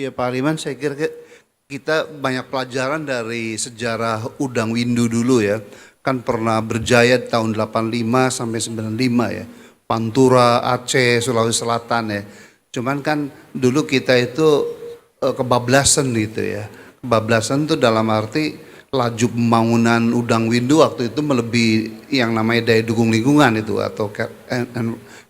Ya Pak Aliman, saya kira kita banyak pelajaran dari sejarah Udang Windu dulu ya. Kan pernah berjaya di tahun 85 sampai 95 ya. Pantura, Aceh, Sulawesi Selatan ya. Cuman kan dulu kita itu kebablasan gitu ya. Kebablasan itu dalam arti laju pembangunan Udang Windu waktu itu melebihi yang namanya daya dukung lingkungan itu atau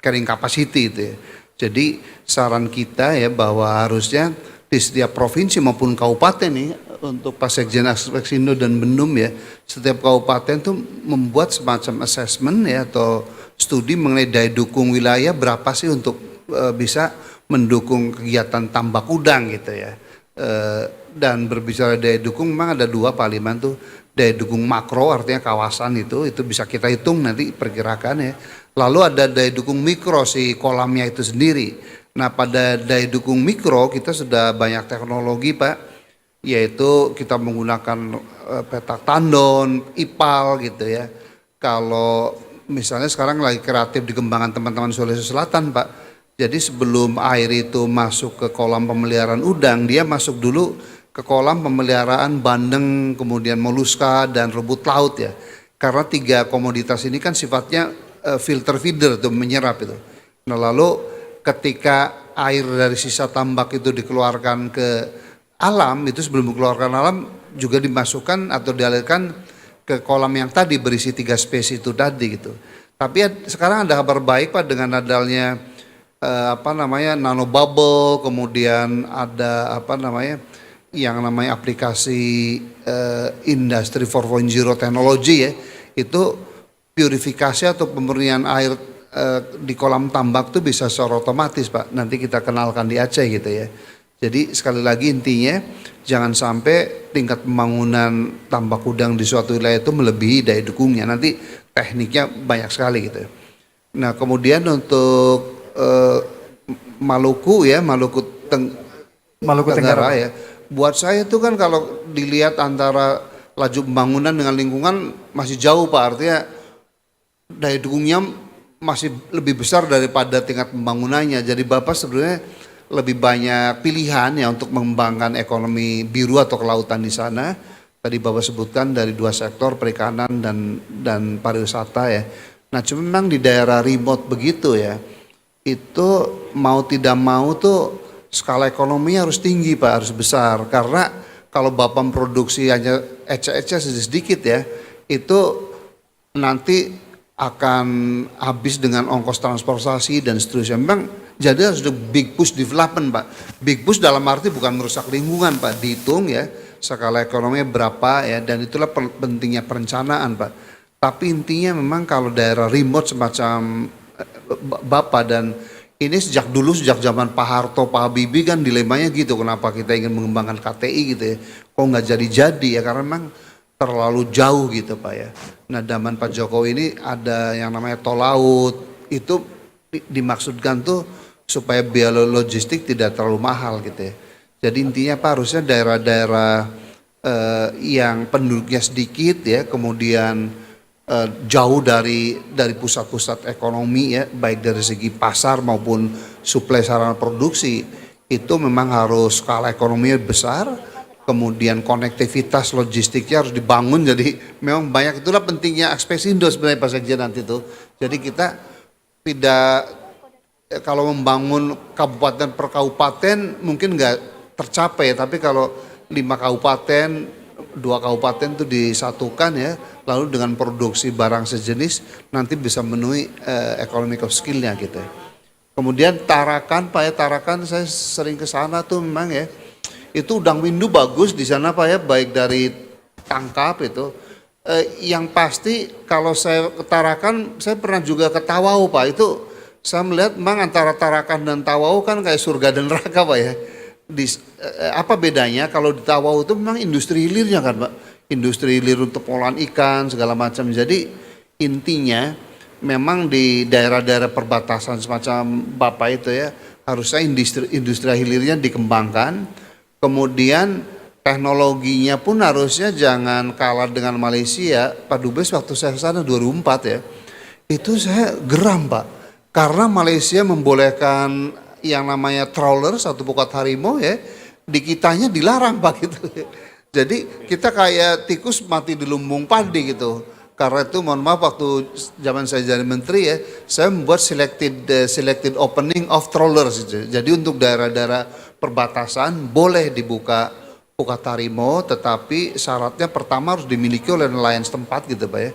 carrying capacity itu ya. Jadi saran kita ya bahwa harusnya di setiap provinsi maupun kabupaten nih untuk Pak Sekjen Aspeksindo dan Bendum ya, setiap kabupaten tuh membuat semacam assessment ya atau studi mengenai daya dukung wilayah berapa sih untuk bisa mendukung kegiatan tambak udang gitu ya. Dan berbicara daya dukung memang ada dua Pak Liman tuh, daya dukung makro artinya kawasan itu bisa kita hitung nanti perkirakan ya. Lalu ada daya dukung mikro si kolamnya itu sendiri. Nah pada daya dukung mikro kita sudah banyak teknologi Pak, yaitu kita menggunakan petak tandon, ipal gitu ya. Kalau misalnya sekarang lagi kreatif dikembangkan teman-teman Sulawesi Selatan Pak. Jadi sebelum air itu masuk ke kolam pemeliharaan udang, dia masuk dulu ke kolam pemeliharaan bandeng, kemudian moluska dan rebut laut ya. Karena tiga komoditas ini kan sifatnya filter feeder tuh menyerap itu. Nah lalu ketika air dari sisa tambak itu dikeluarkan ke alam, itu sebelum dikeluarkan alam juga dimasukkan atau dialirkan ke kolam yang tadi berisi tiga spesies itu tadi gitu. Tapi sekarang ada kabar baik Pak dengan adanya nanobubble, kemudian ada yang namanya aplikasi industri 4.0 teknologi ya, itu purifikasi atau pemurnian air di kolam tambak itu bisa secara otomatis Pak, nanti kita kenalkan di Aceh gitu ya. Jadi sekali lagi intinya jangan sampai tingkat pembangunan tambak udang di suatu wilayah itu melebihi daya dukungnya, nanti tekniknya banyak sekali gitu ya. Nah kemudian untuk Maluku ya, Maluku Tenggara ya. Buat saya itu kan kalau dilihat antara laju pembangunan dengan lingkungan masih jauh Pak, artinya daya dukungnya masih lebih besar daripada tingkat pembangunannya. Jadi Bapak sebenarnya lebih banyak pilihan ya untuk mengembangkan ekonomi biru atau kelautan di sana. Tadi Bapak sebutkan dari dua sektor perikanan dan pariwisata ya. Nah cuma memang di daerah remote begitu ya, itu mau tidak mau tuh skala ekonomi harus tinggi Pak, harus besar. Karena kalau Bapak produksi hanya ecek-ecek sedikit ya, itu nanti akan habis dengan ongkos transportasi dan seterusnya. Memang jadi harus ada big push development Pak. Big push dalam arti bukan merusak lingkungan Pak, dihitung ya skala ekonominya berapa ya, dan itulah pentingnya perencanaan Pak. Tapi intinya memang kalau daerah remote semacam Bapak, dan ini sejak dulu, sejak zaman Pak Harto, Pak Habibie kan dilemanya gitu, kenapa kita ingin mengembangkan KTI gitu ya, kok nggak jadi-jadi ya, karena memang terlalu jauh gitu Pak ya. Nah zaman Pak Jokowi ini ada yang namanya tol laut, itu dimaksudkan tuh supaya biaya logistik tidak terlalu mahal gitu ya. Jadi intinya Pak harusnya daerah-daerah yang penduduknya sedikit ya, kemudian jauh dari pusat-pusat ekonomi ya, baik dari segi pasar maupun suplai sarana produksi, itu memang harus skala ekonominya besar, kemudian konektivitas logistiknya harus dibangun. Jadi memang banyak, itulah pentingnya Aspeksindo sebenarnya Pak Sekjen nanti itu. Jadi kita tidak, kalau membangun kabupaten per kabupaten mungkin nggak tercapai, tapi kalau 5 kabupaten, 2 kabupaten itu disatukan ya, lalu dengan produksi barang sejenis nanti bisa memenuhi economic of skill-nya gitu ya. Kemudian Tarakan Pak ya, Tarakan saya sering ke sana tuh memang ya, itu Udang Windu bagus di sana Pak ya, baik dari tangkap itu. Yang pasti kalau saya ke Tarakan, saya pernah juga ke Tawau Pak, itu saya melihat memang antara Tarakan dan Tawau kan kayak surga dan neraka Pak ya. Apa bedanya? Kalau di Tawau itu memang industri hilirnya kan Pak, industri hilir untuk pengolahan ikan segala macam. Jadi intinya memang di daerah-daerah perbatasan semacam Bapak itu ya, harusnya industri hilirnya dikembangkan. Kemudian teknologinya pun harusnya jangan kalah dengan Malaysia. Pak Dubes waktu saya ke sana 2004 ya, itu saya geram Pak, karena Malaysia membolehkan yang namanya trawler, satu pukat harimau ya, di kitanya dilarang Pak gitu. Jadi kita kayak tikus mati di lumbung padi gitu. Karena itu mohon maaf waktu zaman saya jadi menteri ya, saya membuat selected opening of trawlers gitu. Jadi untuk daerah-daerah perbatasan boleh dibuka harimau, tetapi syaratnya pertama harus dimiliki oleh nelayan setempat gitu Pak ya.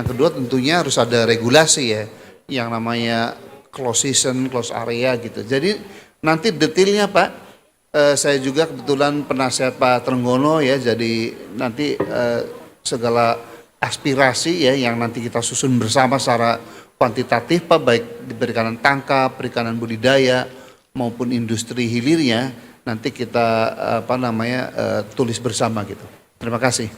Yang kedua tentunya harus ada regulasi ya, yang namanya close season, close area gitu. Jadi nanti detailnya Pak, saya juga kebetulan penasihat Pak Trenggono ya, jadi nanti segala aspirasi ya yang nanti kita susun bersama secara kuantitatif Pak, baik di perikanan tangkap, perikanan budidaya maupun industri hilirnya, nanti kita tulis bersama gitu. Terima kasih.